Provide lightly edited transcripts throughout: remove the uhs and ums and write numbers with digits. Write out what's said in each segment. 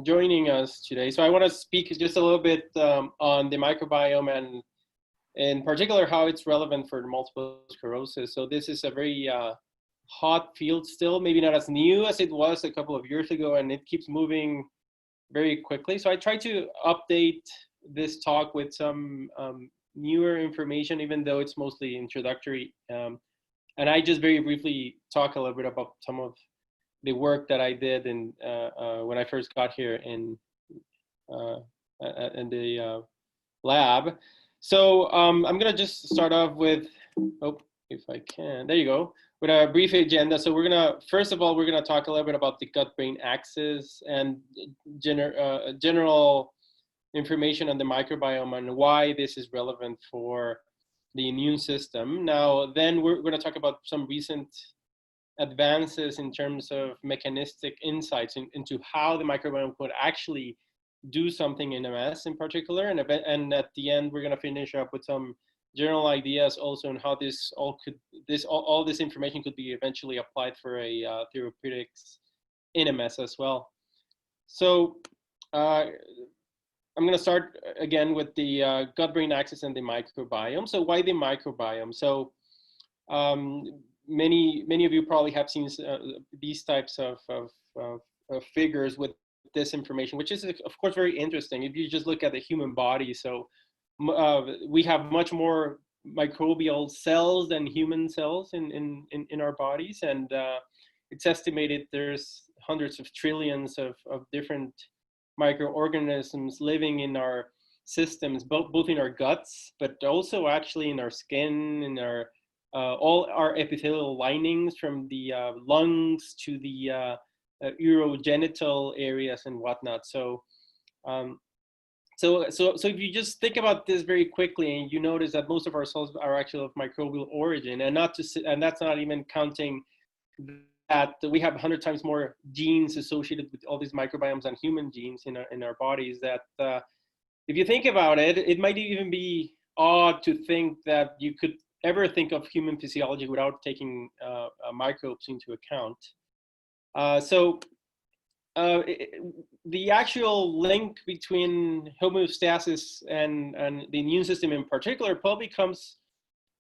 joining us today. So I want to speak just a little bit on the microbiome and in particular how it's relevant for multiple sclerosis. So this is a very hot field still, maybe not as new as it was a couple of years ago, and it keeps moving very quickly. So I try to update this talk with some newer information, even though it's mostly introductory. And I just very briefly talk a little bit about some of the work that I did in, when I first got here in the lab. So I'm going to just start off with, oh, if I can, there you go, with a brief agenda. So we're going to, first of all, we're going to talk a little bit about the gut-brain axis and general information on the microbiome and why this is relevant for the immune system. Now, then we're going to talk about some recent advances in terms of mechanistic insights into how the microbiome could actually do something in MS in particular, and at the end we're going to finish up with some general ideas also on how all this information could be eventually applied for a therapeutics in MS as well. So I'm going to start again with the gut-brain axis and the microbiome. So why the microbiome? So many of you probably have seen these types of figures with this information, which is of course very interesting. If you just look at the human body, so we have much more microbial cells than human cells in our bodies, and it's estimated there's hundreds of trillions of different microorganisms living in our systems, both in our guts, but also actually in our skin, in our all our epithelial linings, from the lungs to the urogenital areas and whatnot. So, so if you just think about this very quickly, and you notice that most of our cells are actually of microbial origin, and that's not even counting that we have 100 times more genes associated with all these microbiomes than human genes in our bodies. That if you think about it, it might even be odd to think that you could ever think of human physiology without taking microbes into account. The actual link between homeostasis and the immune system in particular probably comes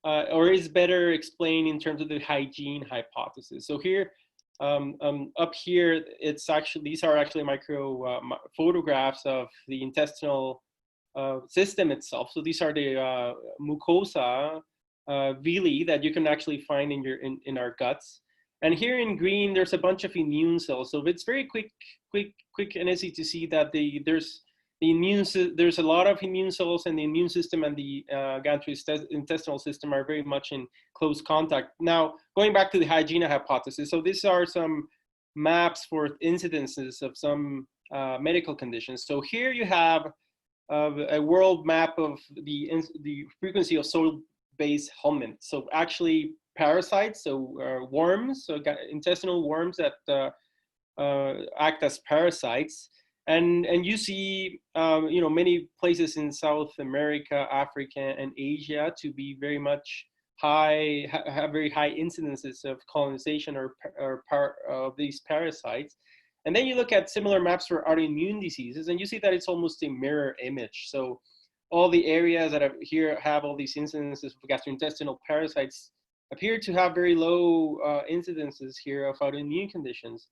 or is better explained in terms of the hygiene hypothesis. So here, up here, these are actually micro photographs of the intestinal system itself. So these are the mucosa villi that you can actually find in our guts. And here in green, there's a bunch of immune cells. So it's very quick and easy to see that there's a lot of immune cells, and the immune system and the gastrointestinal system are very much in close contact. Now, going back to the hygiene hypothesis, so these are some maps for incidences of some medical conditions. So here you have a world map of the frequency of soil-based helminths. So actually parasites, so worms, so intestinal worms that act as parasites. And you see, many places in South America, Africa, and Asia to be very much have very high incidences of colonization of these parasites. And then you look at similar maps for autoimmune diseases, and you see that it's almost a mirror image. So all the areas that have all these incidences of gastrointestinal parasites appear to have very low incidences here of autoimmune conditions.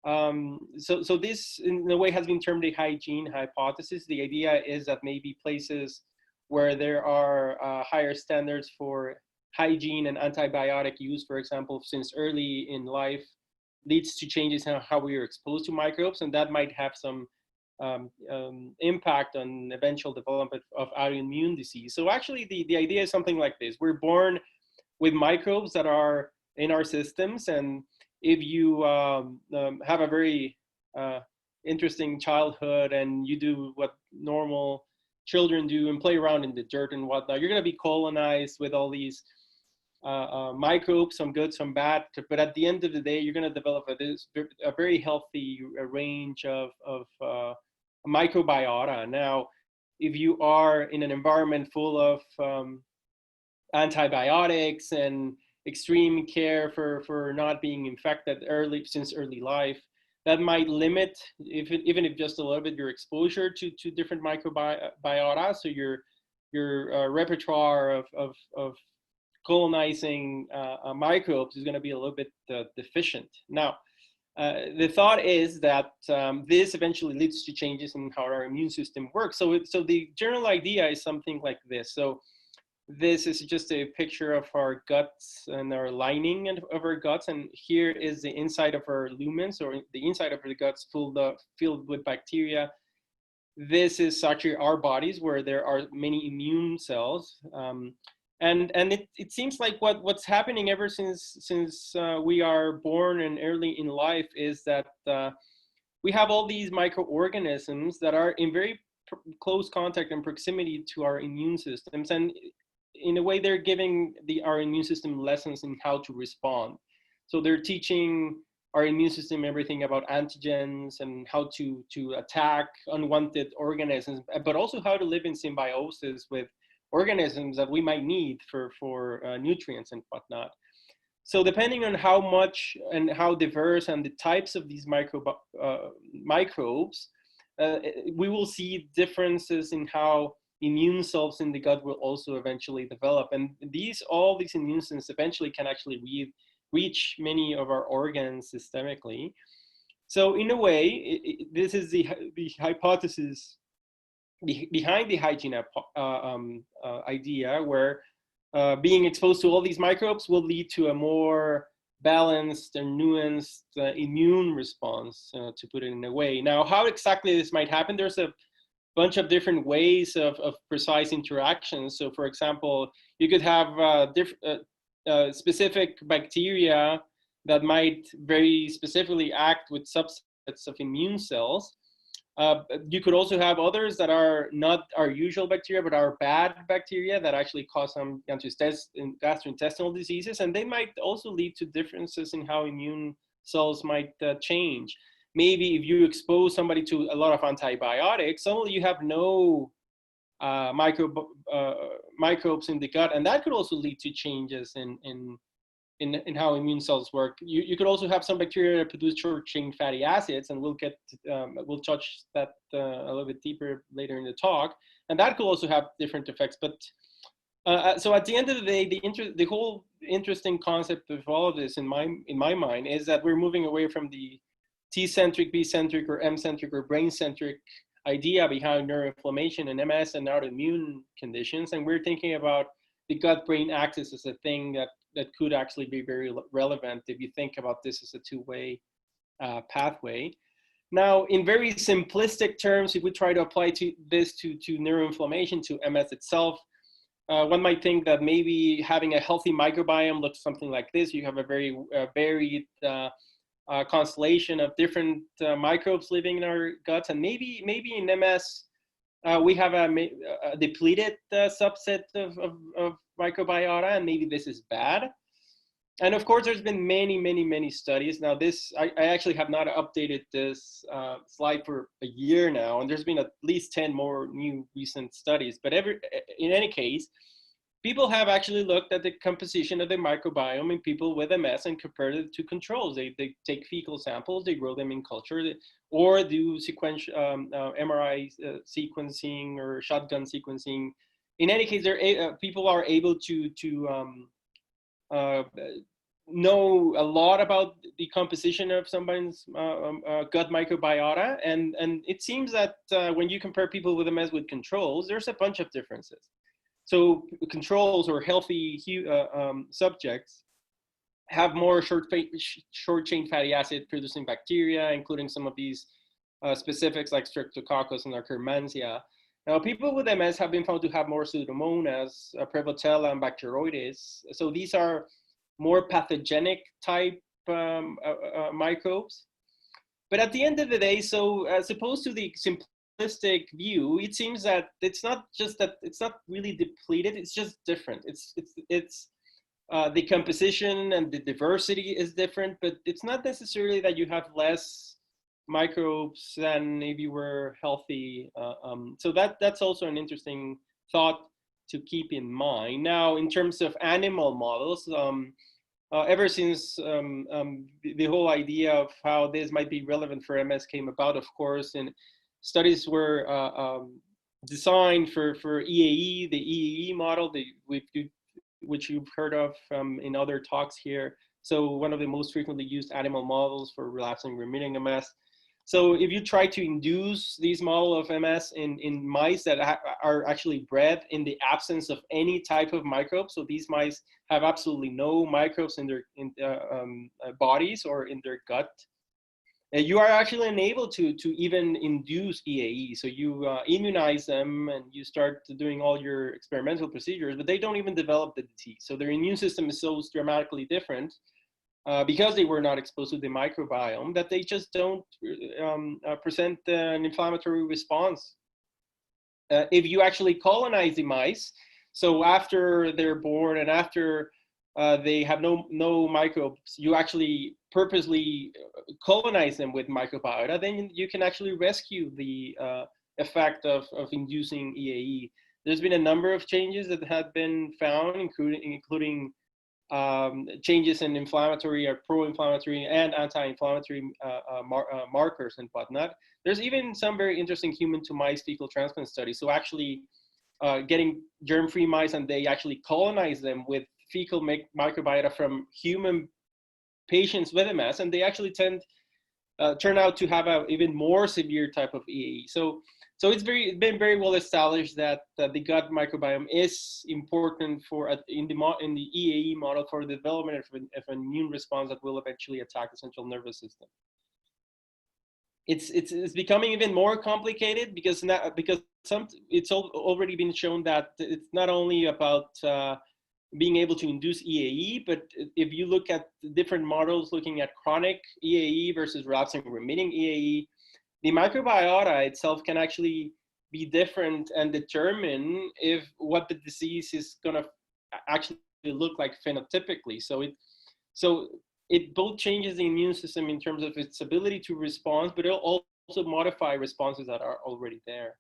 So this, in a way, has been termed a hygiene hypothesis. The idea is that maybe places where there are higher standards for hygiene and antibiotic use, for example, since early in life, leads to changes in how we are exposed to microbes, and that might have some impact on eventual development of autoimmune disease. So actually, the idea is something like this. We're born with microbes that are in our systems, and if you have a very interesting childhood and you do what normal children do and play around in the dirt and whatnot, you're going to be colonized with all these microbes, some good, some bad, but at the end of the day, you're going to develop a very healthy range of microbiota. Now, if you are in an environment full of antibiotics and extreme care for not being infected since early life, that might limit, even if just a little bit, your exposure to different microbiota. So your repertoire of colonizing microbes is going to be a little bit deficient. Now, the thought is that this eventually leads to changes in how our immune system works. So the general idea is something like this. So this is just a picture of our guts and our lining of our guts. And here is the inside of our lumens, or the inside of our guts filled with bacteria. This is actually our bodies, where there are many immune cells. And it seems like what's happening ever since we are born and early in life is that we have all these microorganisms that are in very close contact and proximity to our immune systems. And in a way, they're giving our immune system lessons in how to respond. So they're teaching our immune system everything about antigens and how to attack unwanted organisms, but also how to live in symbiosis with organisms that we might need for nutrients and whatnot. So depending on how much and how diverse and the types of these microbes, we will see differences in how immune cells in the gut will also eventually develop. And all these immune cells eventually can actually reach many of our organs systemically. So in a way, this is the hypothesis behind the hygiene idea, where being exposed to all these microbes will lead to a more balanced and nuanced immune response, to put it in a way. Now, how exactly this might happen, there's a bunch of different ways of precise interactions. So for example, you could have specific bacteria that might very specifically act with subsets of immune cells. You could also have others that are not our usual bacteria, but are bad bacteria that actually cause some gastrointestinal diseases. And they might also lead to differences in how immune cells might change. Maybe if you expose somebody to a lot of antibiotics, suddenly you have no microbes in the gut, and that could also lead to changes in how immune cells work. You could also have some bacteria that produce short-chain fatty acids, and we'll touch that a little bit deeper later in the talk, and that could also have different effects. But so at the end of the day, the whole interesting concept of all of this in my mind is that we're moving away from the T-centric, B-centric, or M-centric, or brain-centric idea behind neuroinflammation and MS and autoimmune conditions, and we're thinking about the gut-brain axis as a thing that could actually be very relevant if you think about this as a two-way pathway. Now, in very simplistic terms, if we try to apply this to neuroinflammation, to MS itself, one might think that maybe having a healthy microbiome looks something like this. You have a very varied constellation of different microbes living in our guts, and maybe in MS we have a depleted subset of microbiota, and maybe this is bad. And of course, there's been many studies. Now, I actually have not updated this slide for a year now, and there's been at least 10 more new recent studies. But in any case, people have actually looked at the composition of the microbiome in people with MS and compared it to controls. They take fecal samples, they grow them in culture, or do sequential MRI sequencing or shotgun sequencing. In any case, people are able to know a lot about the composition of somebody's gut microbiota, and it seems that when you compare people with MS with controls, there's a bunch of differences. So controls, or healthy subjects, have more short-chain fatty acid producing bacteria, including some of these specifics like Streptococcus and Akkermansia. Now, people with MS have been found to have more Pseudomonas, Prevotella, and Bacteroides. So these are more pathogenic type microbes. But at the end of the day, so as opposed to the simplistic view, it seems that it's not really depleted, it's just different. It's the composition and the diversity is different, but it's not necessarily that you have less microbes than if you were healthy. So that's also an interesting thought to keep in mind. Now, in terms of animal models, ever since the whole idea of how this might be relevant for MS came about, of course, and studies were designed for EAE, the EAE model, which you've heard of in other talks here. So one of the most frequently used animal models for relapsing remitting MS. So if you try to induce these model of MS in mice that are actually bred in the absence of any type of microbes, so these mice have absolutely no microbes in their bodies or in their gut, you are actually unable to even induce EAE. So you immunize them and you start doing all your experimental procedures, but they don't even develop the disease. So their immune system is so dramatically different because they were not exposed to the microbiome that they just don't present an inflammatory response. If you actually colonize the mice, so after they're born and after they have no microbes, you actually purposely colonize them with microbiota, then you can actually rescue the effect of inducing EAE. There's been a number of changes that have been found, including changes in inflammatory or pro-inflammatory and anti-inflammatory markers and whatnot. There's even some very interesting human to mice fecal transplant studies. So actually getting germ-free mice, and they actually colonize them with fecal microbiota from human patients with MS, and they actually turn out to have an even more severe type of EAE. So it's been very well established that the gut microbiome is important for in the EAE model for the development of an immune response that will eventually attack the central nervous system. It's becoming even more complicated because it's already been shown that it's not only about being able to induce EAE, but if you look at the different models looking at chronic EAE versus relapsing remitting EAE, the microbiota itself can actually be different and determine what the disease is going to actually look like phenotypically. So it both changes the immune system in terms of its ability to respond, but it'll also modify responses that are already there.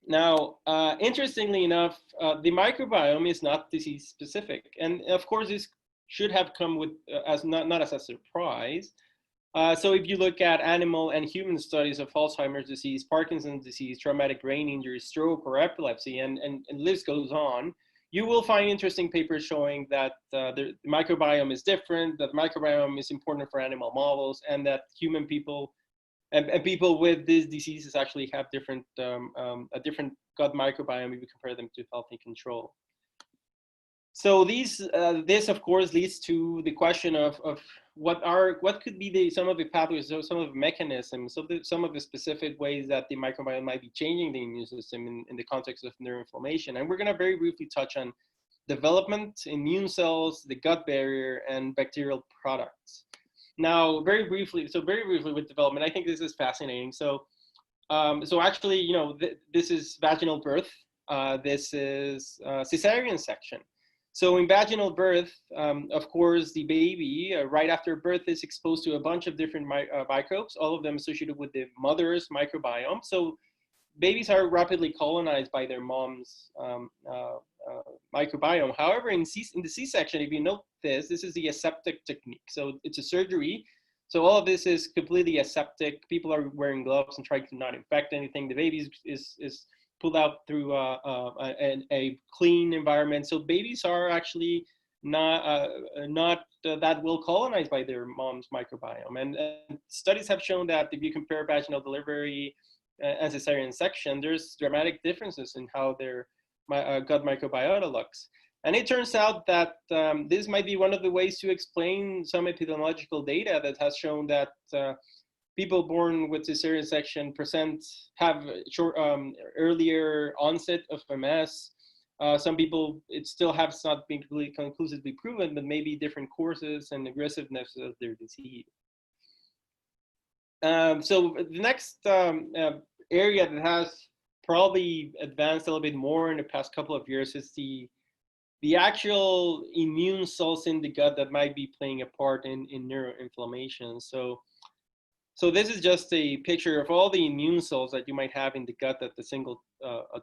Now, interestingly enough, the microbiome is not disease specific. And of course, this should have come with as not as a surprise. So if you look at animal and human studies of Alzheimer's disease, Parkinson's disease, traumatic brain injury, stroke, or epilepsy, and list goes on, you will find interesting papers showing that the microbiome is different, that microbiome is important for animal models, and that human people and people with these diseases actually have a different gut microbiome if you compare them to healthy control. So this of course leads to the question of what could be some of the pathways, or some of the mechanisms, some of the specific ways that the microbiome might be changing the immune system in the context of neuroinflammation. And we're going to very briefly touch on development, immune cells, the gut barrier, and bacterial products. Now, very briefly with development, I think this is fascinating. So actually, this is vaginal birth. This is cesarean section. So in vaginal birth, of course, the baby right after birth is exposed to a bunch of different microbes, all of them associated with the mother's microbiome. So babies are rapidly colonized by their mom's microbiome. However, in the C-section, if you note this is the aseptic technique. So it's a surgery. So all of this is completely aseptic. People are wearing gloves and trying to not infect anything. The baby is pulled out through a clean environment. So babies are actually not that well colonized by their mom's microbiome. And studies have shown that if you compare vaginal delivery and cesarean section, there's dramatic differences in how their gut microbiota looks. And it turns out that this might be one of the ways to explain some epidemiological data that has shown that people born with cesarean section have earlier onset of MS. Some people, it still has not been really conclusively proven, but maybe different courses and aggressiveness of their disease. So the next area that has probably advanced a little bit more in the past couple of years is the actual immune cells in the gut that might be playing a part in neuroinflammation. So So this is just a picture of all the immune cells that you might have in the gut at the single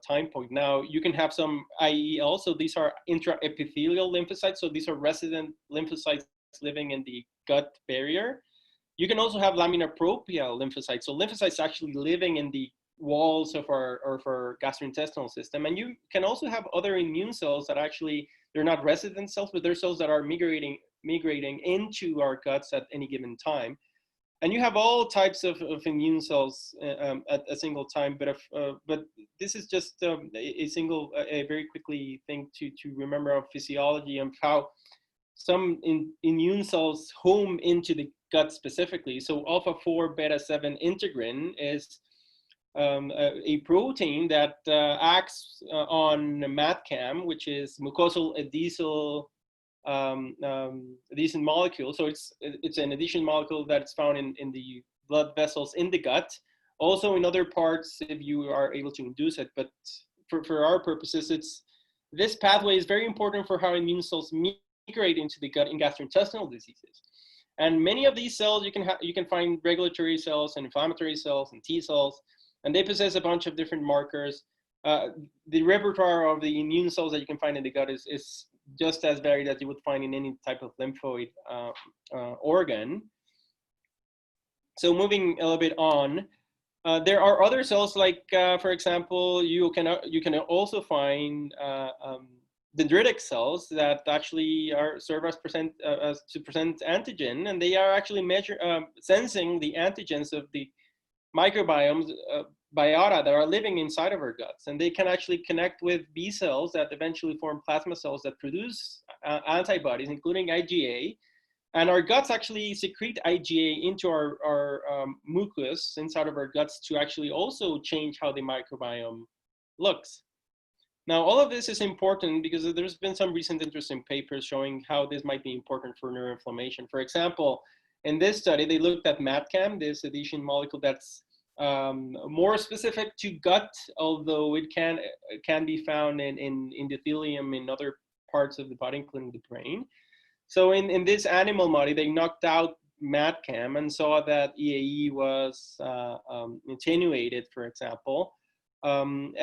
time point. Now, you can have some IEL, so these are intraepithelial lymphocytes, so these are resident lymphocytes living in the gut barrier. You can also have laminar propria lymphocytes, so lymphocytes actually living in the walls of our gastrointestinal system. And you can also have other immune cells that actually, they're not resident cells, but they're cells that are migrating into our guts at any given time. And you have all types of immune cells at a single time, but this is just a very quickly thing to remember of physiology and how some immune cells home into the gut specifically. So alpha-4 beta-7 integrin is a protein that acts on MAdCAM, which is mucosal adhesive adhesion molecule. So it's an adhesion molecule that's found in the blood vessels in the gut. Also in other parts if you are able to induce it. But for our purposes, this pathway is very important for how immune cells migrate into the gut in gastrointestinal diseases. And many of these cells you can find regulatory cells and inflammatory cells and T cells, and they possess a bunch of different markers. The repertoire of the immune cells that you can find in the gut is just as varied as you would find in any type of lymphoid organ. So moving a little bit on, there are other cells like, for example, you can also find dendritic cells that actually serve as to present antigen, and they are actually sensing the antigens of the microbiomes biota that are living inside of our guts, and they can actually connect with B cells that eventually form plasma cells that produce antibodies, including IgA. And our guts actually secrete IgA into our mucus inside of our guts to actually also change how the microbiome looks. Now, all of this is important because there's been some recent interesting papers showing how this might be important for neuroinflammation. For example, in this study, they looked at MAdCAM, this adhesion molecule that's more specific to gut, although it can be found in endothelium in other parts of the body, including the brain. So in this animal model, they knocked out MAdCAM and saw that EAE was attenuated, for example. And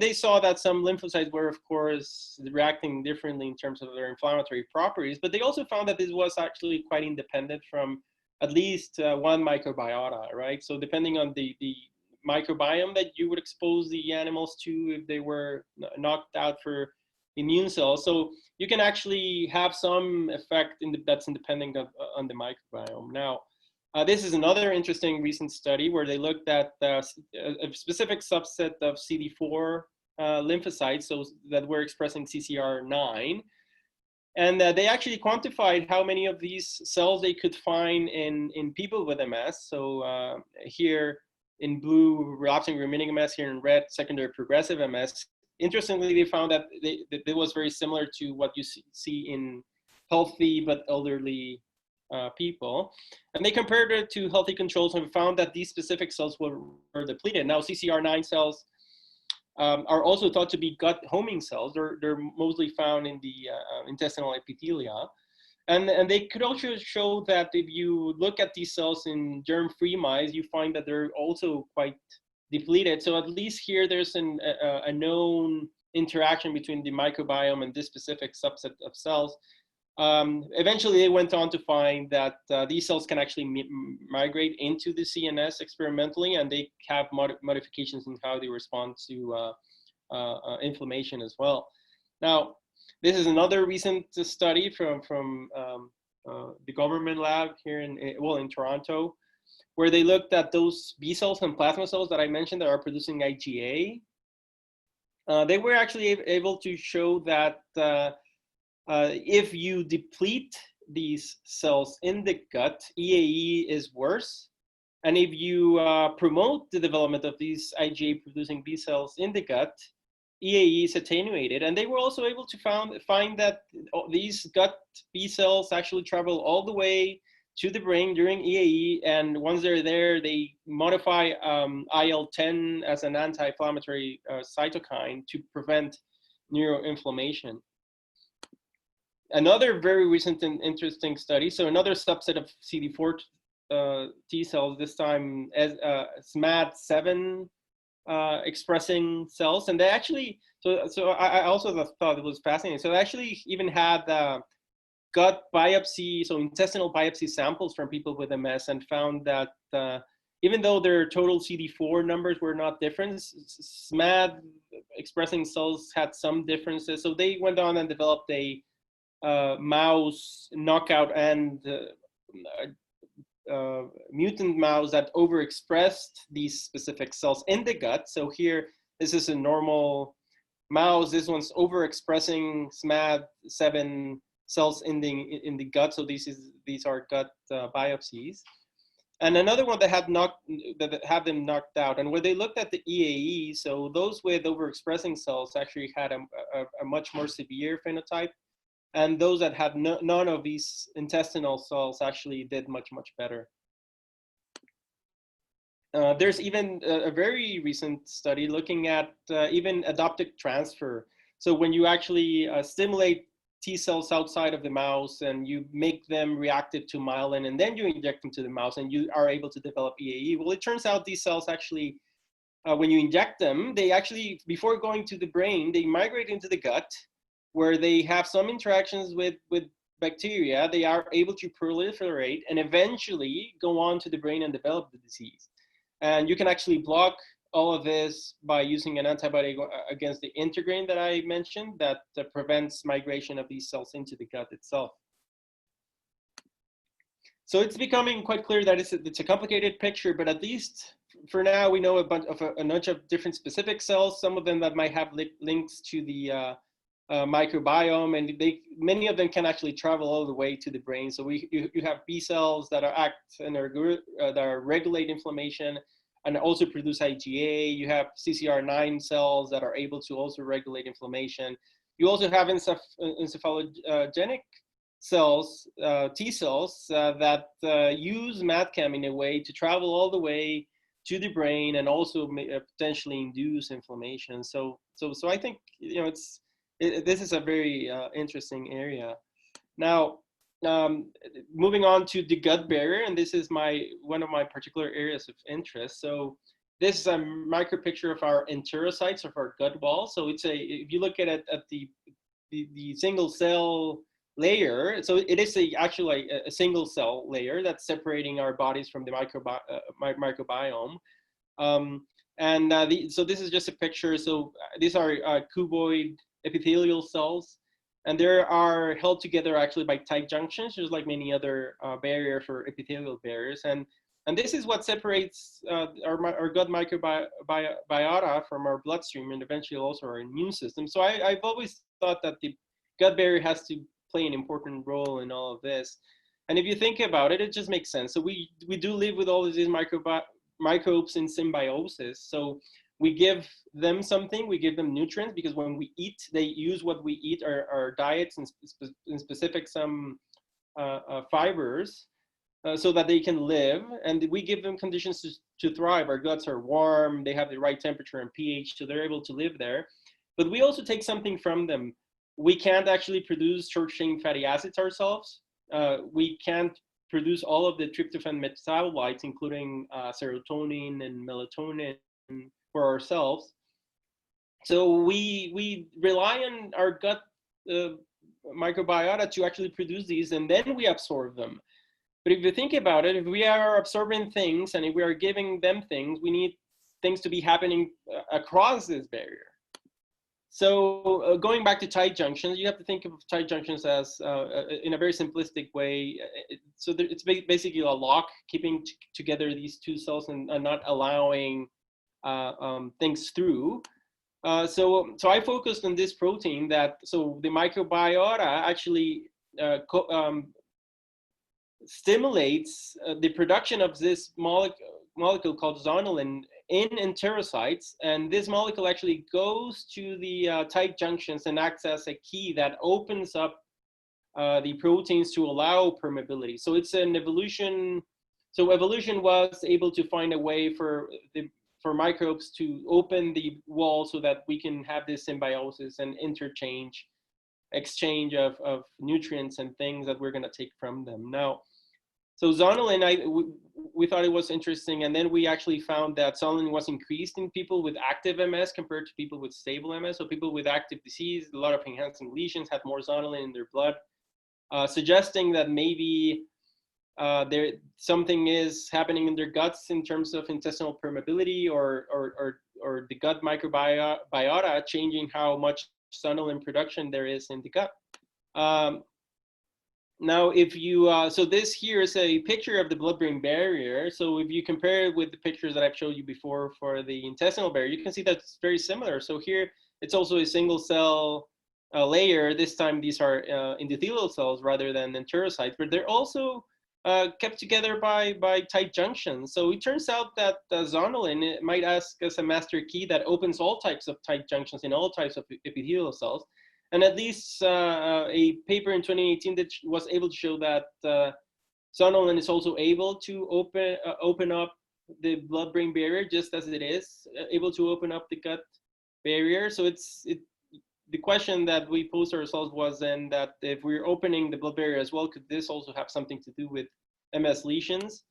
they saw that some lymphocytes were, of course, reacting differently in terms of their inflammatory properties, but they also found that this was actually quite independent from at least one microbiota, right? So depending on the microbiome that you would expose the animals to if they were knocked out for immune cells. So you can actually have some effect that's independent on the microbiome. Now, this is another interesting recent study where they looked at a specific subset of CD4 lymphocytes, so that were expressing CCR9. And they actually quantified how many of these cells they could find in people with MS. So here in blue, relapsing remitting MS, here in red, secondary progressive MS. Interestingly, they found that it was very similar to what you see in healthy but elderly people. And they compared it to healthy controls and found that these specific cells were depleted. Now, CCR9 cells are also thought to be gut homing cells. They're mostly found in the intestinal epithelia. And they could also show that if you look at these cells in germ-free mice, you find that they're also quite depleted. So at least here there's a known interaction between the microbiome and this specific subset of cells. Eventually, they went on to find that these cells can actually migrate into the CNS experimentally, and they have modifications in how they respond to inflammation as well. Now, this is another recent study from the government lab here in Toronto, where they looked at those B cells and plasma cells that I mentioned that are producing IgA. They were actually able to show that if you deplete these cells in the gut, EAE is worse. And if you promote the development of these IgA producing B cells in the gut, EAE is attenuated. And they were also able to find that these gut B cells actually travel all the way to the brain during EAE. And once they're there, they modify IL-10 as an anti-inflammatory cytokine to prevent neuroinflammation. Another very recent and interesting study, so another subset of CD4 T cells, this time as SMAD7 expressing cells, and they actually, so I also thought it was fascinating. So they actually even had gut biopsy, so intestinal biopsy samples from people with MS, and found that even though their total CD4 numbers were not different, SMAD expressing cells had some differences. So they went on and developed a mouse knockout and mutant mouse that overexpressed these specific cells in the gut. So here, this is a normal mouse. This one's overexpressing SMAD7 cells in the gut. So these are gut biopsies. And another one that had them knocked out. And where they looked at the EAE, so those with overexpressing cells actually had a much more severe phenotype. And those that had none of these intestinal cells actually did much, much better. There's even a very recent study looking at even adoptive transfer. So when you actually stimulate T cells outside of the mouse and you make them reactive to myelin, and then you inject them to the mouse and you are able to develop EAE. Well, it turns out these cells actually, when you inject them, they actually, before going to the brain, they migrate into the gut, where they have some interactions with bacteria. They are able to proliferate and eventually go on to the brain and develop the disease. And you can actually block all of this by using an antibody against the integrin that I mentioned that prevents migration of these cells into the gut itself. So it's becoming quite clear that it's a complicated picture, but at least for now, we know a bunch of different specific cells, some of them that might have links to the microbiome, and many of them can actually travel all the way to the brain. So you have B cells that are that regulate inflammation and also produce IgA. You have CCR9 cells that are able to also regulate inflammation. You also have encephalogenic cells, T cells, that use MAdCAM in a way to travel all the way to the brain and also potentially induce inflammation. So I think, you know, this is a very interesting area. Now, moving on to the gut barrier, and this is one of my particular areas of interest. So this is a micro picture of our enterocytes of our gut wall. So it's if you look at it at the single cell layer, so it is actually a single cell layer that's separating our bodies from the microbiome. So this is just a picture. So these are cuboid epithelial cells, and they are held together actually by tight junctions, just like many other barrier for epithelial barriers. And this is what separates our gut microbiota from our bloodstream and eventually also our immune system. So I've always thought that the gut barrier has to play an important role in all of this. And if you think about it, it just makes sense. So we do live with all of these microbes in symbiosis. So we give them something, we give them nutrients, because when we eat, they use what we eat, our diets, and in specific some fibers, so that they can live, and we give them conditions to thrive. Our guts are warm, they have the right temperature and pH, so they're able to live there. But we also take something from them. We can't actually produce short-chain fatty acids ourselves. We can't produce all of the tryptophan metabolites, including serotonin and melatonin, for ourselves. So we rely on our gut microbiota to actually produce these, and then we absorb them. But if you think about it, if we are absorbing things and if we are giving them things, we need things to be happening across this barrier. So going back to tight junctions, you have to think of tight junctions as, in a very simplistic way, it's basically a lock keeping together these two cells and not allowing things through. So I focused on this protein so the microbiota actually stimulates the production of this molecule called zonulin in enterocytes, and this molecule actually goes to the tight junctions and acts as a key that opens up the proteins to allow permeability. So it's an evolution. So evolution was able to find a way for microbes to open the wall so that we can have this symbiosis and exchange of nutrients and things that we're going to take from them. Now, So zonulin, we thought it was interesting, and then we actually found that zonulin was increased in people with active MS compared to people with stable MS. So people with active disease, a lot of enhancing lesions, had more zonulin in their blood, suggesting that maybe there something is happening in their guts in terms of intestinal permeability, or the gut microbiota changing how much zonulin production there is in the gut. Now, if you, so this here is a picture of the blood-brain barrier. So if you compare it with the pictures that I've showed you before for the intestinal barrier, you can see that it's very similar. So here, it's also a single cell layer. This time, these are endothelial cells rather than enterocytes, but they're also kept together by tight junctions. So it turns out that zonulin might act as a master key that opens all types of tight junctions in all types of epithelial cells. And at least a paper in 2018 that was able to show that zonulin is also able to open up the blood-brain barrier, just as it is able to open up the gut barrier. So the question that we posed ourselves was then that if we're opening the blood barrier as well, could this also have something to do with MS lesions?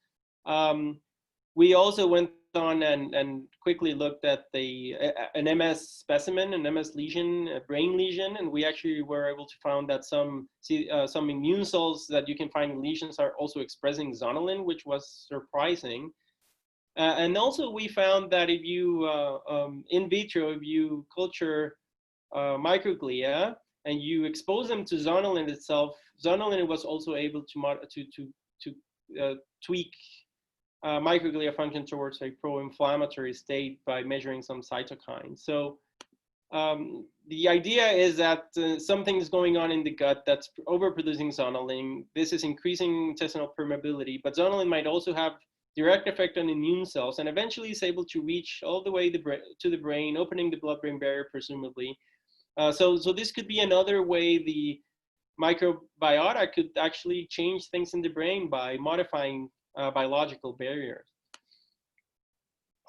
We also went on and quickly looked at an MS specimen, an MS lesion, a brain lesion, and we actually were able to find that some immune cells that you can find in lesions are also expressing zonulin, which was surprising. And also we found that if you, in vitro, if you culture microglia and you expose them to zonulin itself, zonulin was also able to tweak microglia function towards a pro-inflammatory state by measuring some cytokines. So the idea is that something is going on in the gut that's overproducing zonulin. This is increasing intestinal permeability, but zonulin might also have direct effect on immune cells, and eventually is able to reach all the way to the brain, opening the blood-brain barrier, presumably. So this could be another way the microbiota could actually change things in the brain by modifying biological barriers.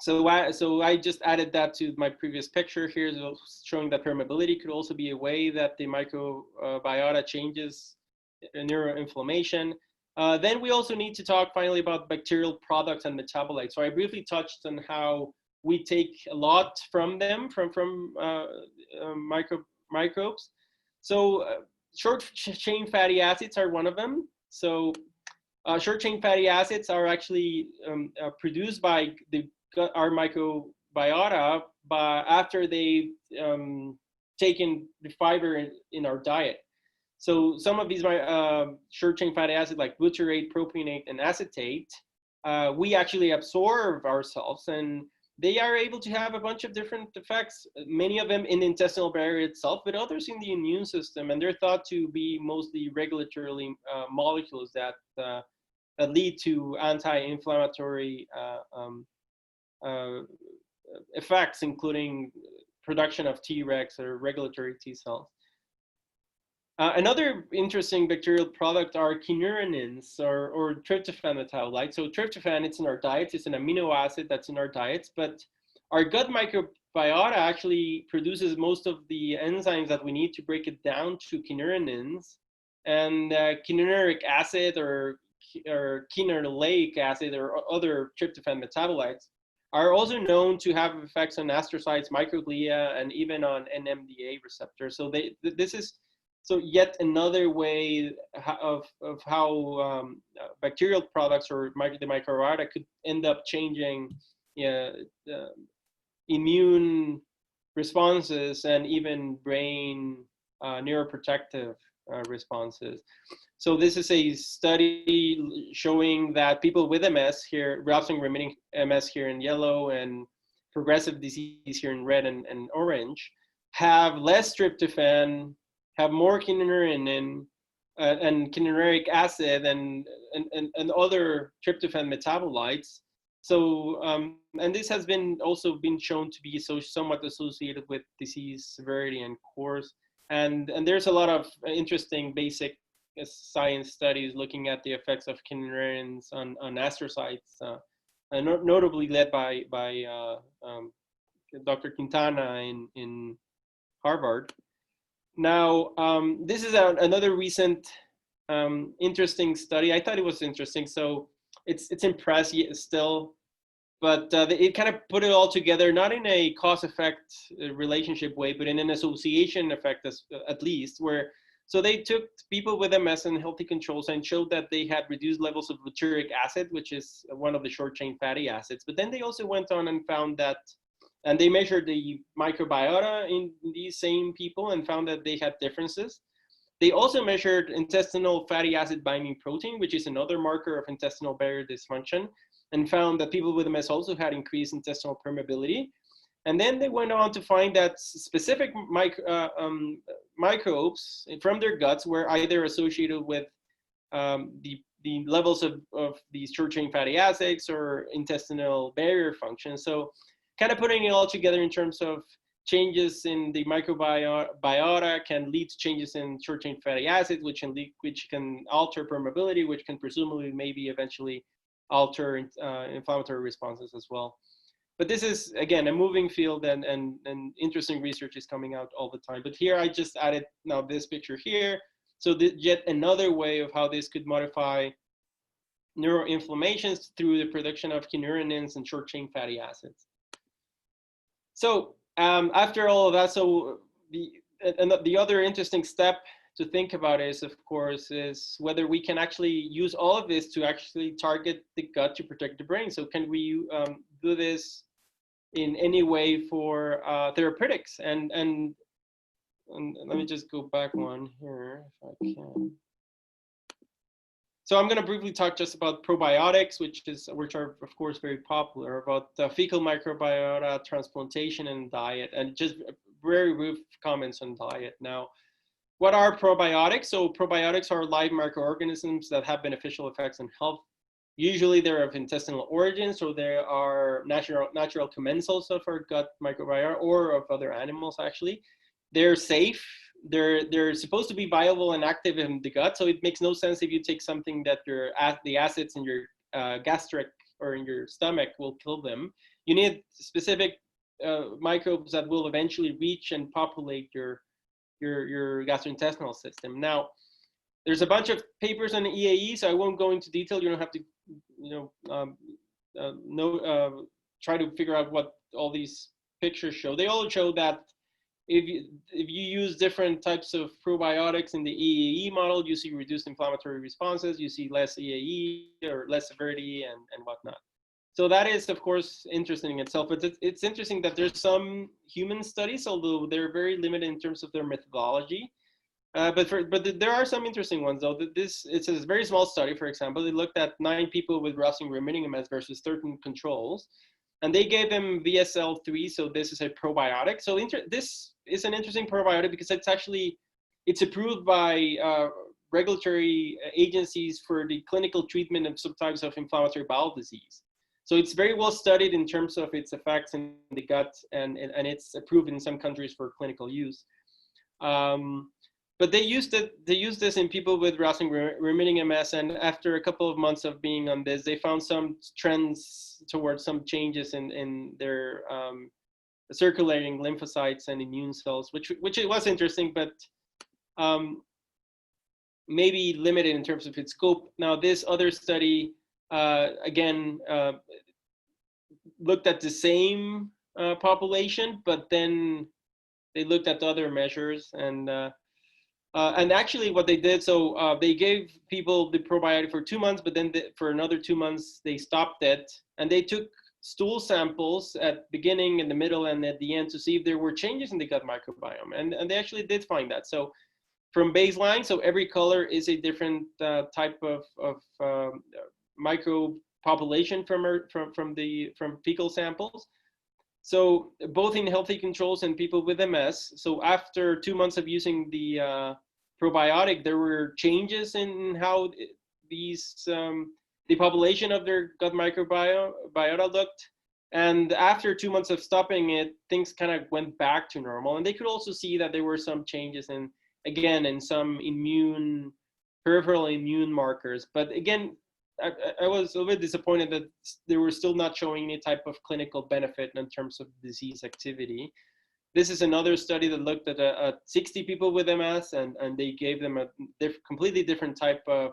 So I just added that to my previous picture here, showing that permeability could also be a way that the microbiota changes neuroinflammation. Then we also need to talk finally about bacterial products and metabolites. So I briefly touched on how we take a lot from them, from microbes. So short chain fatty acids are one of them. So short chain fatty acids are actually produced by our microbiota after they've taken the fiber in our diet. So some of these short chain fatty acids like butyrate, propionate, and acetate, we actually absorb ourselves, and they are able to have a bunch of different effects, many of them in the intestinal barrier itself, but others in the immune system. And they're thought to be mostly regulatory molecules that lead to anti-inflammatory effects, including production of Tregs or regulatory T cells. Another interesting bacterial product are kynurenins or tryptophan metabolites. So tryptophan, it's in our diets. It's an amino acid that's in our diets, but our gut microbiota actually produces most of the enzymes that we need to break it down to kynurenins. And kynuric acid or kynurenolic acid or other tryptophan metabolites are also known to have effects on astrocytes, microglia, and even on NMDA receptors. So this is yet another way of how bacterial products or the microbiota could end up changing immune responses and even brain neuroprotective responses. So this is a study showing that people with MS here, relapsing remitting MS here in yellow and progressive disease here in red and orange, have less tryptophan, have more kynurenine and kynuric acid and other tryptophan metabolites. So, and this has also been shown to be somewhat associated with disease severity and course. And there's a lot of interesting basic science studies looking at the effects of kynurenins on astrocytes, and notably led by Dr. Quintana in Harvard. Now, this is another recent interesting study. I thought it was interesting. So it's in press still, but it kind of put it all together, not in a cause-effect relationship way, but in an association effect at least, where so they took people with MS and healthy controls and showed that they had reduced levels of butyric acid, which is one of the short-chain fatty acids. But then they also went on and found that, and they measured the microbiota in these same people and found that they had differences. They also measured intestinal fatty acid binding protein, which is another marker of intestinal barrier dysfunction, and found that people with MS also had increased intestinal permeability. And then they went on to find that specific microbes from their guts were either associated with the levels of these short-chain fatty acids or intestinal barrier function. So kind of putting it all together in terms of changes in the microbiota can lead to changes in short-chain fatty acids, which can alter permeability, which can presumably maybe eventually alter inflammatory responses as well. But this is, again, a moving field, and interesting research is coming out all the time. But here I just added now this picture here. So yet another way of how this could modify neuroinflammations through the production of kynureninins and short-chain fatty acids. So after all of that, so the other interesting step to think about is, of course, is whether we can actually use all of this to actually target the gut to protect the brain. So can we do this in any way for therapeutics? And let me just go back one here if I can. So I'm going to briefly talk just about probiotics, which are of course very popular, about fecal microbiota, transplantation, and diet, and just very brief comments on diet. Now, what are probiotics? So probiotics are live microorganisms that have beneficial effects on health. Usually they're of intestinal origin, so they are natural commensals of our gut microbiota or of other animals actually. They're safe. They're supposed to be viable and active in the gut, so it makes no sense if you take something that the acids in your gastric or in your stomach will kill them. You need specific microbes that will eventually reach and populate your gastrointestinal system. Now, there's a bunch of papers on EAE, so I won't go into detail. You don't have to, try to figure out what all these pictures show. They all show that if you use different types of probiotics in the EAE model, you see reduced inflammatory responses, you see less EAE or less severity and whatnot. So that is, of course, interesting in itself. But it's interesting that there's some human studies, although they're very limited in terms of their methodology. But there are some interesting ones, though. It's a very small study, for example. They looked at 9 people with Rossing-Remitting MS versus 13 controls. And they gave them VSL3, so this is a probiotic. So this is an interesting probiotic because it's approved by regulatory agencies for the clinical treatment of some types of inflammatory bowel disease. So it's very well studied in terms of its effects in the gut, and it's approved in some countries for clinical use. But they used this in people with Rossing-Remitting MS, and after a couple of months of being on this, they found some trends towards some changes in their circulating lymphocytes and immune cells, which it was interesting, but maybe limited in terms of its scope. Now, this other study, again, looked at the same population, but then they looked at other measures, and actually what they did, so they gave people the probiotic for 2 months, but then for another 2 months, they stopped it. And they took stool samples at the beginning, in the middle, and at the end to see if there were changes in the gut microbiome. And they actually did find that. So from baseline, so every color is a different type of microbe population from fecal samples. So both in healthy controls and people with MS, so after 2 months of using the probiotic, there were changes in how the population of their gut microbiota looked. And after 2 months of stopping it, things kind of went back to normal. And they could also see that there were some changes in some peripheral immune markers. But again, I was a bit disappointed that they were still not showing any type of clinical benefit in terms of disease activity. This is another study that looked at 60 people with MS, and they gave them a completely different type of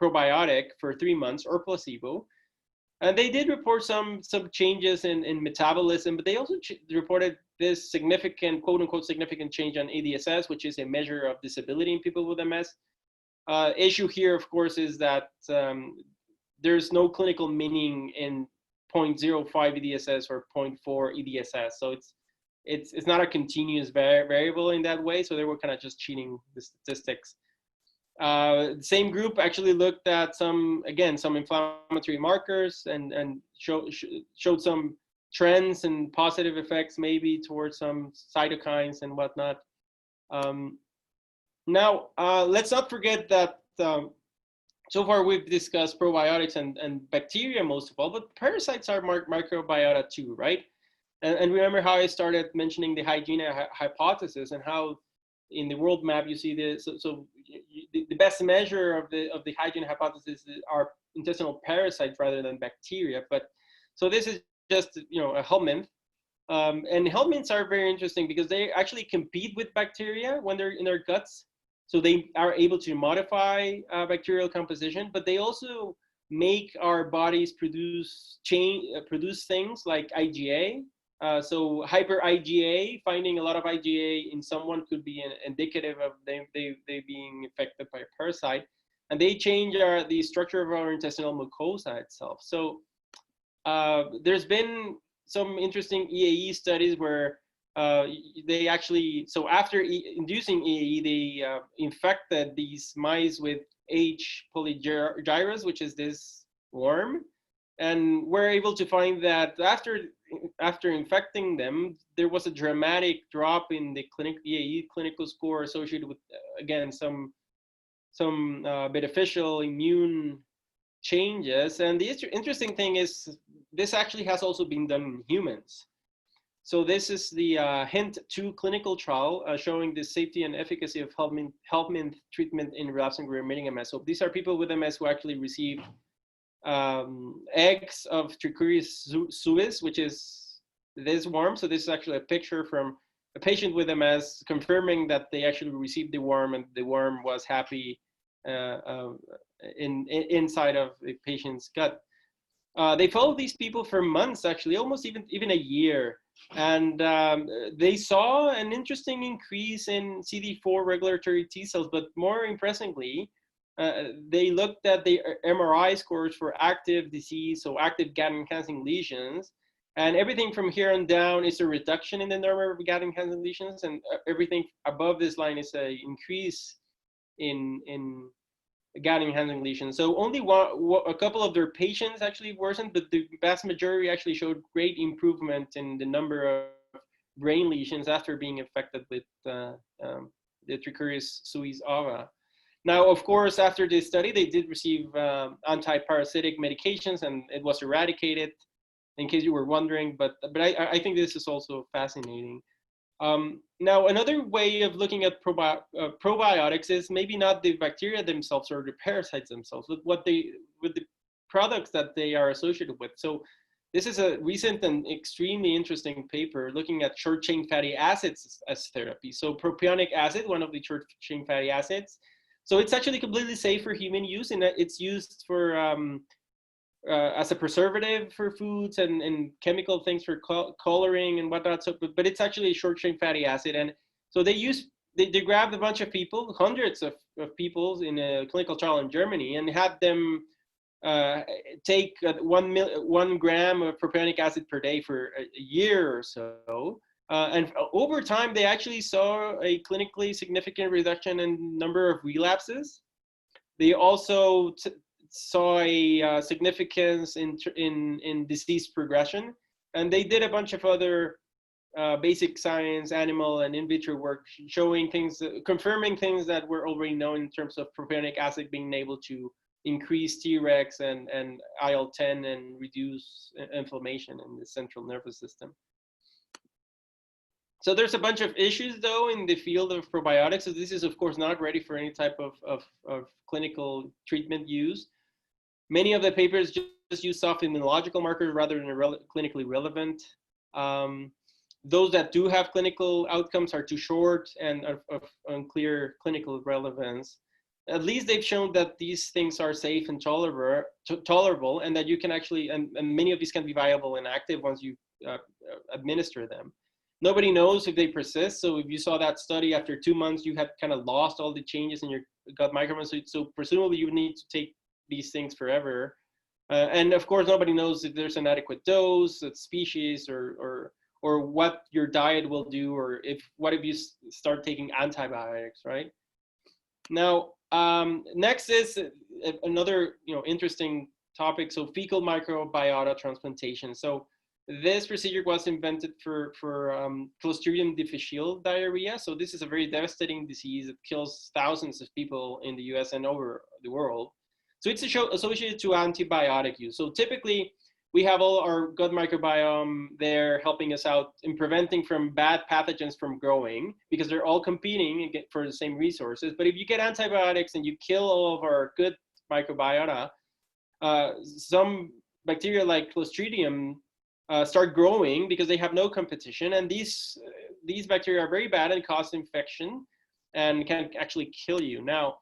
probiotic for 3 months, or placebo. And they did report some changes in metabolism, but they also reported this significant, quote unquote, significant change on ADSS, which is a measure of disability in people with MS. Issue here, of course, is that there's no clinical meaning in 0.05 EDSS or 0.4 EDSS. So it's not a continuous variable in that way. So they were kind of just cheating the statistics. The same group actually looked at some inflammatory markers and showed some trends and positive effects maybe towards some cytokines and whatnot. Now, let's not forget that so far we've discussed probiotics and bacteria most of all, but parasites are microbiota too, right? And remember how I started mentioning the hygiene hypothesis, and how in the world map you see this. So the best measure of the hygiene hypothesis are intestinal parasites rather than bacteria. But so this is just a helminth, and helminths are very interesting because they actually compete with bacteria when they're in their guts. So they are able to modify bacterial composition, but they also make our bodies produce things like IgA. So hyper IgA, finding a lot of IgA in someone could be indicative of they being affected by a parasite, and they change the structure of our intestinal mucosa itself. So there's been some interesting EAE studies where they actually, so after inducing EAE, they infected these mice with H. polygyrus, which is this worm, and we're able to find that after infecting them, there was a dramatic drop in the EAE clinical score associated with, again, some beneficial immune changes. And the interesting thing is this actually has also been done in humans. So this is the HINT-2 clinical trial showing the safety and efficacy of helminth treatment in relapsing remitting MS. So these are people with MS who actually received eggs of Trichuris suis, which is this worm. So this is actually a picture from a patient with MS confirming that they actually received the worm, and the worm was happy inside of the patient's gut. They followed these people for months, actually, almost even a year. And they saw an interesting increase in CD4 regulatory T cells, but more impressively, they looked at the MRI scores for active disease, so active gut-enhancing lesions, and everything from here on down is a reduction in the number of gut-enhancing lesions, and everything above this line is an increase in gut-enhancing lesions. So only a couple of their patients actually worsened, but the vast majority actually showed great improvement in the number of brain lesions after being infected with the Trichuris suis ava. Now, of course, after this study, they did receive anti-parasitic medications, and it was eradicated, in case you were wondering. But I think this is also fascinating. Now, another way of looking at probiotics is maybe not the bacteria themselves or the parasites themselves, but with the products that they are associated with. So this is a recent and extremely interesting paper looking at short-chain fatty acids as therapy. So propionic acid, one of the short-chain fatty acids. So it's actually completely safe for human use, and it's used for as a preservative for foods and chemical things for coloring and whatnot. So, but it's actually a short-chain fatty acid, and so they grabbed a bunch of people, hundreds of people in a clinical trial in Germany, and had them take 1 gram of propionic acid per day for a year or so. And over time, they actually saw a clinically significant reduction in number of relapses. They also saw a significance in disease progression. And they did a bunch of other basic science, animal and in vitro work, showing things, confirming things that were already known in terms of propionic acid being able to increase Tregs and IL-10 and reduce inflammation in the central nervous system. So there's a bunch of issues, though, in the field of probiotics. So this is, of course, not ready for any type of clinical treatment use. Many of the papers just use soft immunological markers rather than clinically relevant. those that do have clinical outcomes are too short and of unclear clinical relevance. At least they've shown that these things are safe and tolerable, and that you can actually, and many of these can be viable and active once you administer them. Nobody knows if they persist. So if you saw that study after 2 months, you had kind of lost all the changes in your gut microbiome. So presumably you would need to take these things forever. And of course, nobody knows if there's an adequate dose, species, or what your diet will do, or what if you start taking antibiotics, right? Now, next is another interesting topic. So fecal microbiota transplantation. So this procedure was invented for Clostridium difficile diarrhea. So this is a very devastating disease. It kills thousands of people in the US and over the world. So it's associated to antibiotic use. So typically, we have all our gut microbiome there helping us out in preventing from bad pathogens from growing, because they're all competing for the same resources. But if you get antibiotics and you kill all of our good microbiota, some bacteria like Clostridium start growing because they have no competition. And these bacteria are very bad and cause infection and can actually kill you. Now,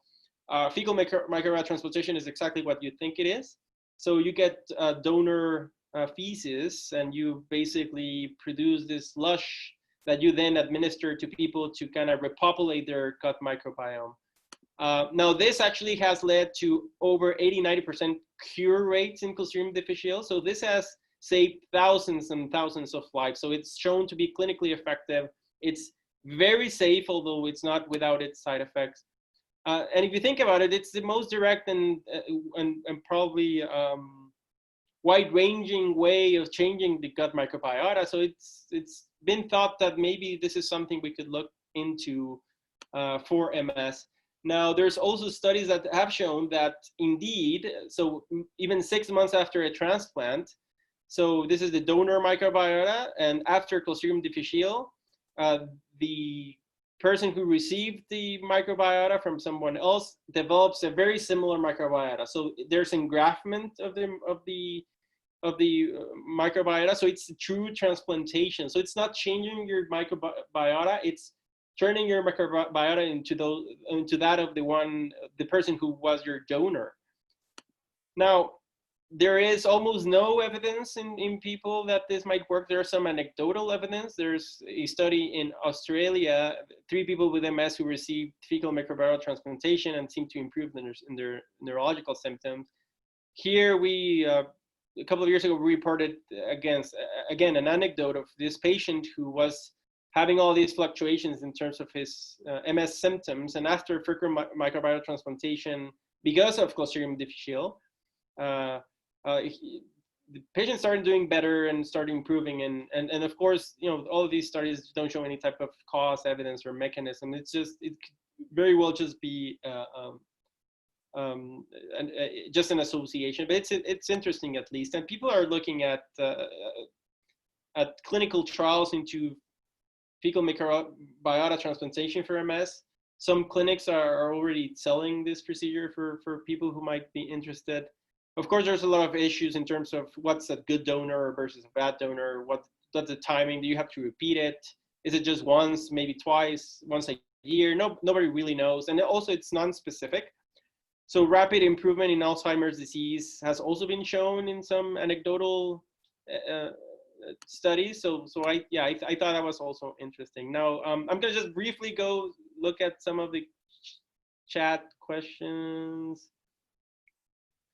fecal microbiota transplantation is exactly what you think it is. So you get donor feces, and you basically produce this slush that you then administer to people to kind of repopulate their gut microbiome. Now, this actually has led to over 80-90% cure rates in Clostridium difficile. So this has saved thousands and thousands of lives. So it's shown to be clinically effective. It's very safe, although it's not without its side effects. And if you think about it, it's the most direct and probably wide-ranging way of changing the gut microbiota. So it's been thought that maybe this is something we could look into for MS. Now, there's also studies that have shown that indeed, so even 6 months after a transplant, so this is the donor microbiota, and after Clostridium difficile, the person who received the microbiota from someone else develops a very similar microbiota. So there's engraftment of the microbiota. So it's a true transplantation. So it's not changing your microbiota. It's turning your microbiota into that of the person who was your donor. Now, there is almost no evidence in people that this might work. There's some anecdotal evidence. There's a study in Australia, 3 people with MS who received fecal microbiota transplantation and seemed to improve in their neurological symptoms. Here a couple of years ago, we reported again an anecdote of this patient who was having all these fluctuations in terms of his MS symptoms. And after fecal microbiota transplantation, because of Clostridium difficile, the patient started doing better and started improving, and of course, all of these studies don't show any type of cause, evidence, or mechanism. It could very well just be just an association, but it's interesting at least. And people are looking at clinical trials into fecal microbiota transplantation for MS. Some clinics are already selling this procedure for people who might be interested. Of course, there's a lot of issues in terms of what's a good donor versus a bad donor. What's the timing? Do you have to repeat it? Is it just once, maybe twice, once a year? Nobody really knows. And also, it's non-specific. So rapid improvement in Alzheimer's disease has also been shown in some anecdotal studies. So I thought that was also interesting. Now, I'm going to just briefly go look at some of the chat questions.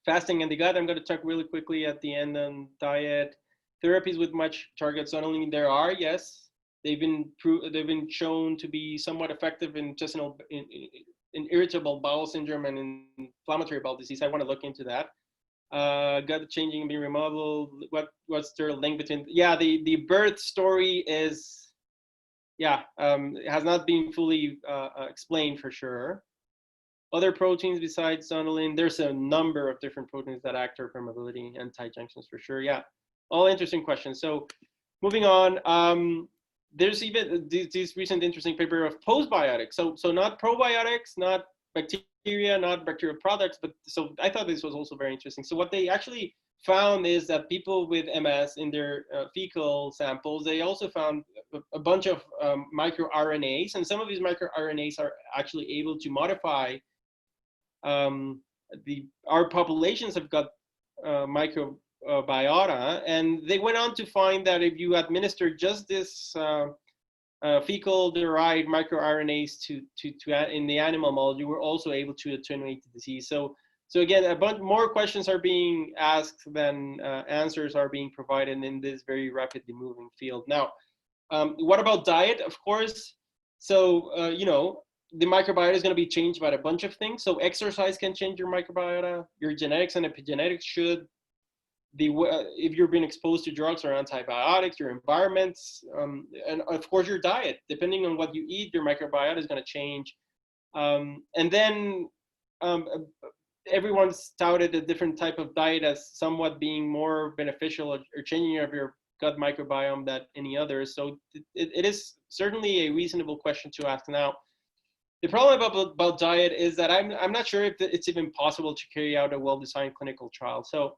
Fasting and the gut, I'm going to talk really quickly at the end on diet. Therapies with much target zonoline, there are, yes. They've been shown to be somewhat effective in intestinal, in irritable bowel syndrome and in inflammatory bowel disease. I want to look into that. Gut changing and being remodeled. What's their link between? Yeah, the birth story is, it has not been fully explained for sure. Other proteins besides zonulin, there's a number of different proteins that act on permeability and tight junctions for sure. Yeah, all interesting questions. So moving on, there's even this recent interesting paper of postbiotics. So not probiotics, not bacteria, not bacterial products, but so I thought this was also very interesting. So what they actually found is that people with MS in their fecal samples, they also found a bunch of microRNAs, and some of these microRNAs are actually able to modify our populations have got microbiota, and they went on to find that if you administer just this fecal-derived microRNAs to in the animal model, you were also able to attenuate the disease. So again, a bunch more questions are being asked than answers are being provided in this very rapidly moving field. Now, what about diet? Of course, so you know, the microbiota is going to be changed by a bunch of things. So exercise can change your microbiota. Your genetics and epigenetics should. If you're being exposed to drugs or antibiotics, your environments, and of course your diet. Depending on what you eat, your microbiota is going to change. And then everyone's touted a different type of diet as somewhat being more beneficial or changing of your gut microbiome than any other. So it is certainly a reasonable question to ask. Now, the problem about diet is that I'm not sure if it's even possible to carry out a well-designed clinical trial. So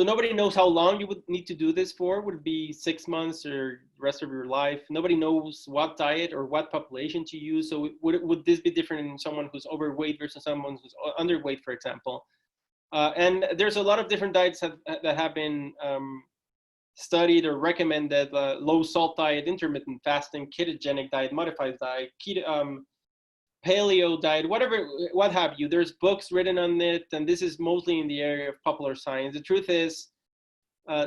nobody knows how long you would need to do this for. Would it be 6 months or the rest of your life? Nobody knows what diet or what population to use. So would this be different in someone who's overweight versus someone who's underweight, for example? And there's a lot of different diets that have been studied or recommended: low salt diet, intermittent fasting, ketogenic diet, modified diet, keto, paleo diet, what have you. There's books written on it, and this is mostly in the area of popular science. The truth is,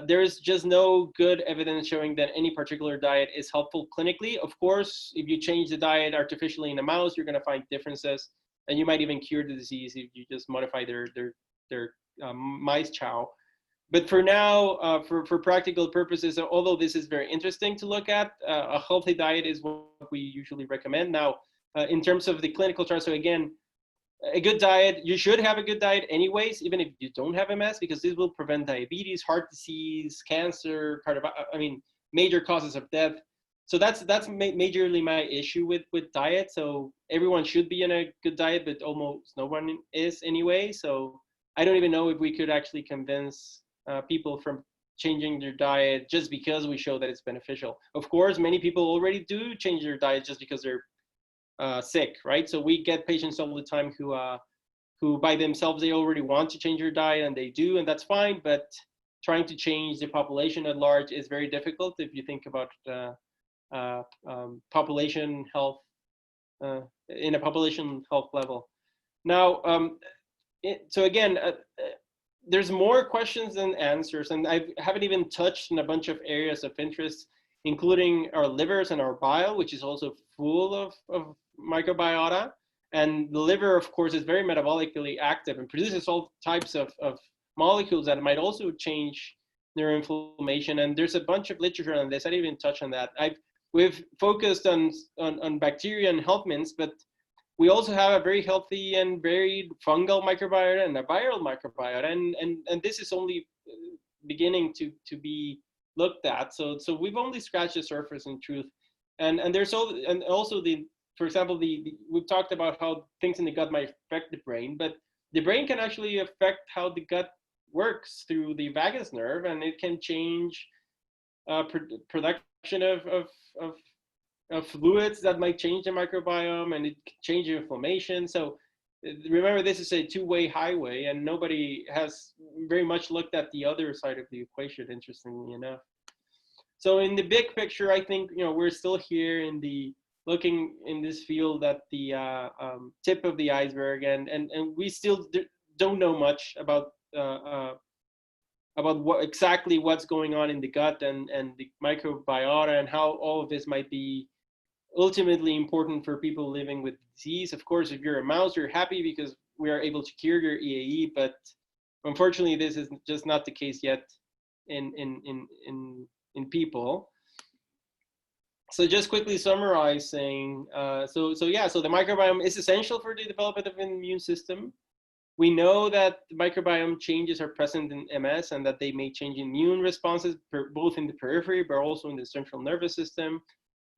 there is just no good evidence showing that any particular diet is helpful clinically. Of course, if you change the diet artificially in a mouse, you're going to find differences, and you might even cure the disease if you just modify their mice chow. But for now, for practical purposes, although this is very interesting to look at, a healthy diet is what we usually recommend. Now, in terms of the clinical trial, so again, a good diet, you should have a good diet anyways, even if you don't have MS, because this will prevent diabetes, heart disease, cancer, major causes of death. So that's majorly my issue with diet. So everyone should be in a good diet, but almost no one is anyway. So I don't even know if we could actually convince people from changing their diet just because we show that it's beneficial. Of course, many people already do change their diet just because they're sick, right? So we get patients all the time who by themselves, they already want to change their diet, and they do, and that's fine. But trying to change the population at large is very difficult if you think about population health in a population health level. Now, so again, there's more questions than answers, and I haven't even touched on a bunch of areas of interest, including our livers and our bile, which is also full of microbiota. And the liver, of course, is very metabolically active and produces all types of molecules that might also change neuroinflammation. And there's a bunch of literature on this. I didn't even touch on that. We've focused on bacteria and helminths, but we also have a very healthy and varied fungal microbiota and a viral microbiota, and this is only beginning to be looked at. So we've only scratched the surface in truth. And there's also for example, we've talked about how things in the gut might affect the brain, but the brain can actually affect how the gut works through the vagus nerve, and it can change production of fluids that might change the microbiome, and it can change inflammation. So remember, this is a two-way highway, and nobody has very much looked at the other side of the equation, interestingly enough. So in the big picture, I think, we're still here looking in this field at the tip of the iceberg, and we still don't know much about what's going on in the gut and the microbiota, and how all of this might be ultimately important for people living with disease. Of course, if you're a mouse, you're happy because we are able to cure your EAE, but unfortunately, this is just not the case yet in people. So just quickly summarizing, so the microbiome is essential for the development of an immune system. We know that the microbiome changes are present in MS, and that they may change immune responses both in the periphery, but also in the central nervous system.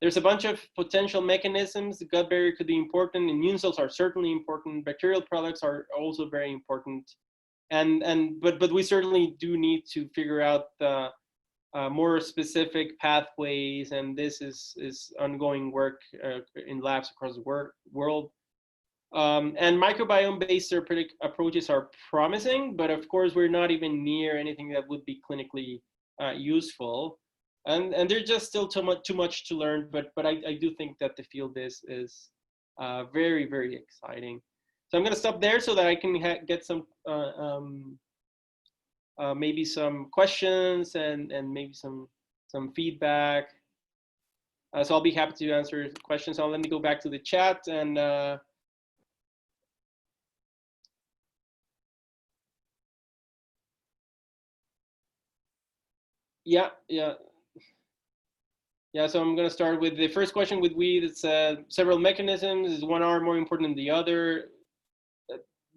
There's a bunch of potential mechanisms. The gut barrier could be important. Immune cells are certainly important. Bacterial products are also very important. But we certainly do need to figure out more specific pathways, and this is ongoing work in labs across the world. And microbiome-based therapeutic approaches are promising, but of course we're not even near anything that would be clinically useful. And there's just still too much to learn, but I do think that the field is very, very exciting. So I'm going to stop there so that I can get some maybe some questions and maybe some feedback. So I'll be happy to answer questions. So let me go back to the chat and yeah. So I'm going to start with the first question with weed. It's several mechanisms. Is one arm more important than the other?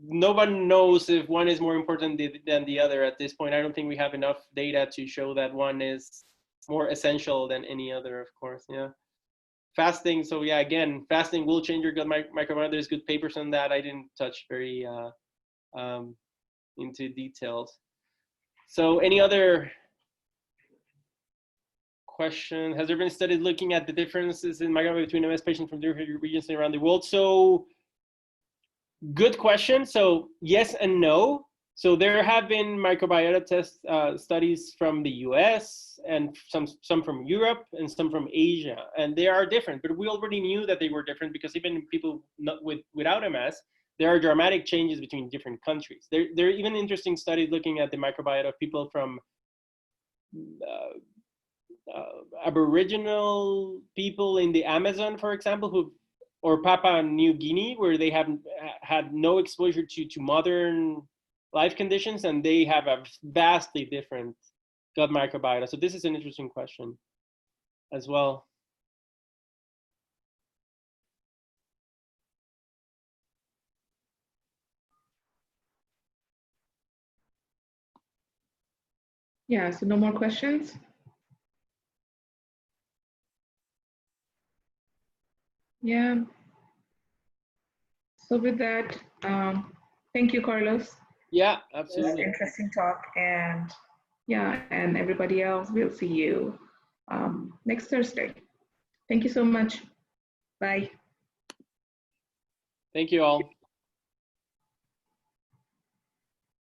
Nobody knows if one is more important than the other at this point. I don't think we have enough data to show that one is more essential than any other, of course. Yeah. Fasting. So yeah, again, fasting will change your gut microbiome. There's good papers on that. I didn't touch very into details. So any other question? Has there been studies looking at the differences in microbiome between MS patients from different regions around the world? So good question. So yes and no. So there have been microbiota test studies from the US and some from Europe and some from Asia, and they are different, but we already knew that they were different because even people without MS, there are dramatic changes between different countries. There are even interesting studies looking at the microbiota of people from Aboriginal people in the Amazon, for example, or Papua New Guinea, where they have had no exposure to modern life conditions, and they have a vastly different gut microbiota. So this is an interesting question as well. Yeah, so no more questions? Yeah. So with that, thank you, Carlos. Yeah, absolutely. Interesting talk. And yeah, and everybody else, we'll see you next Thursday. Thank you so much. Bye. Thank you all.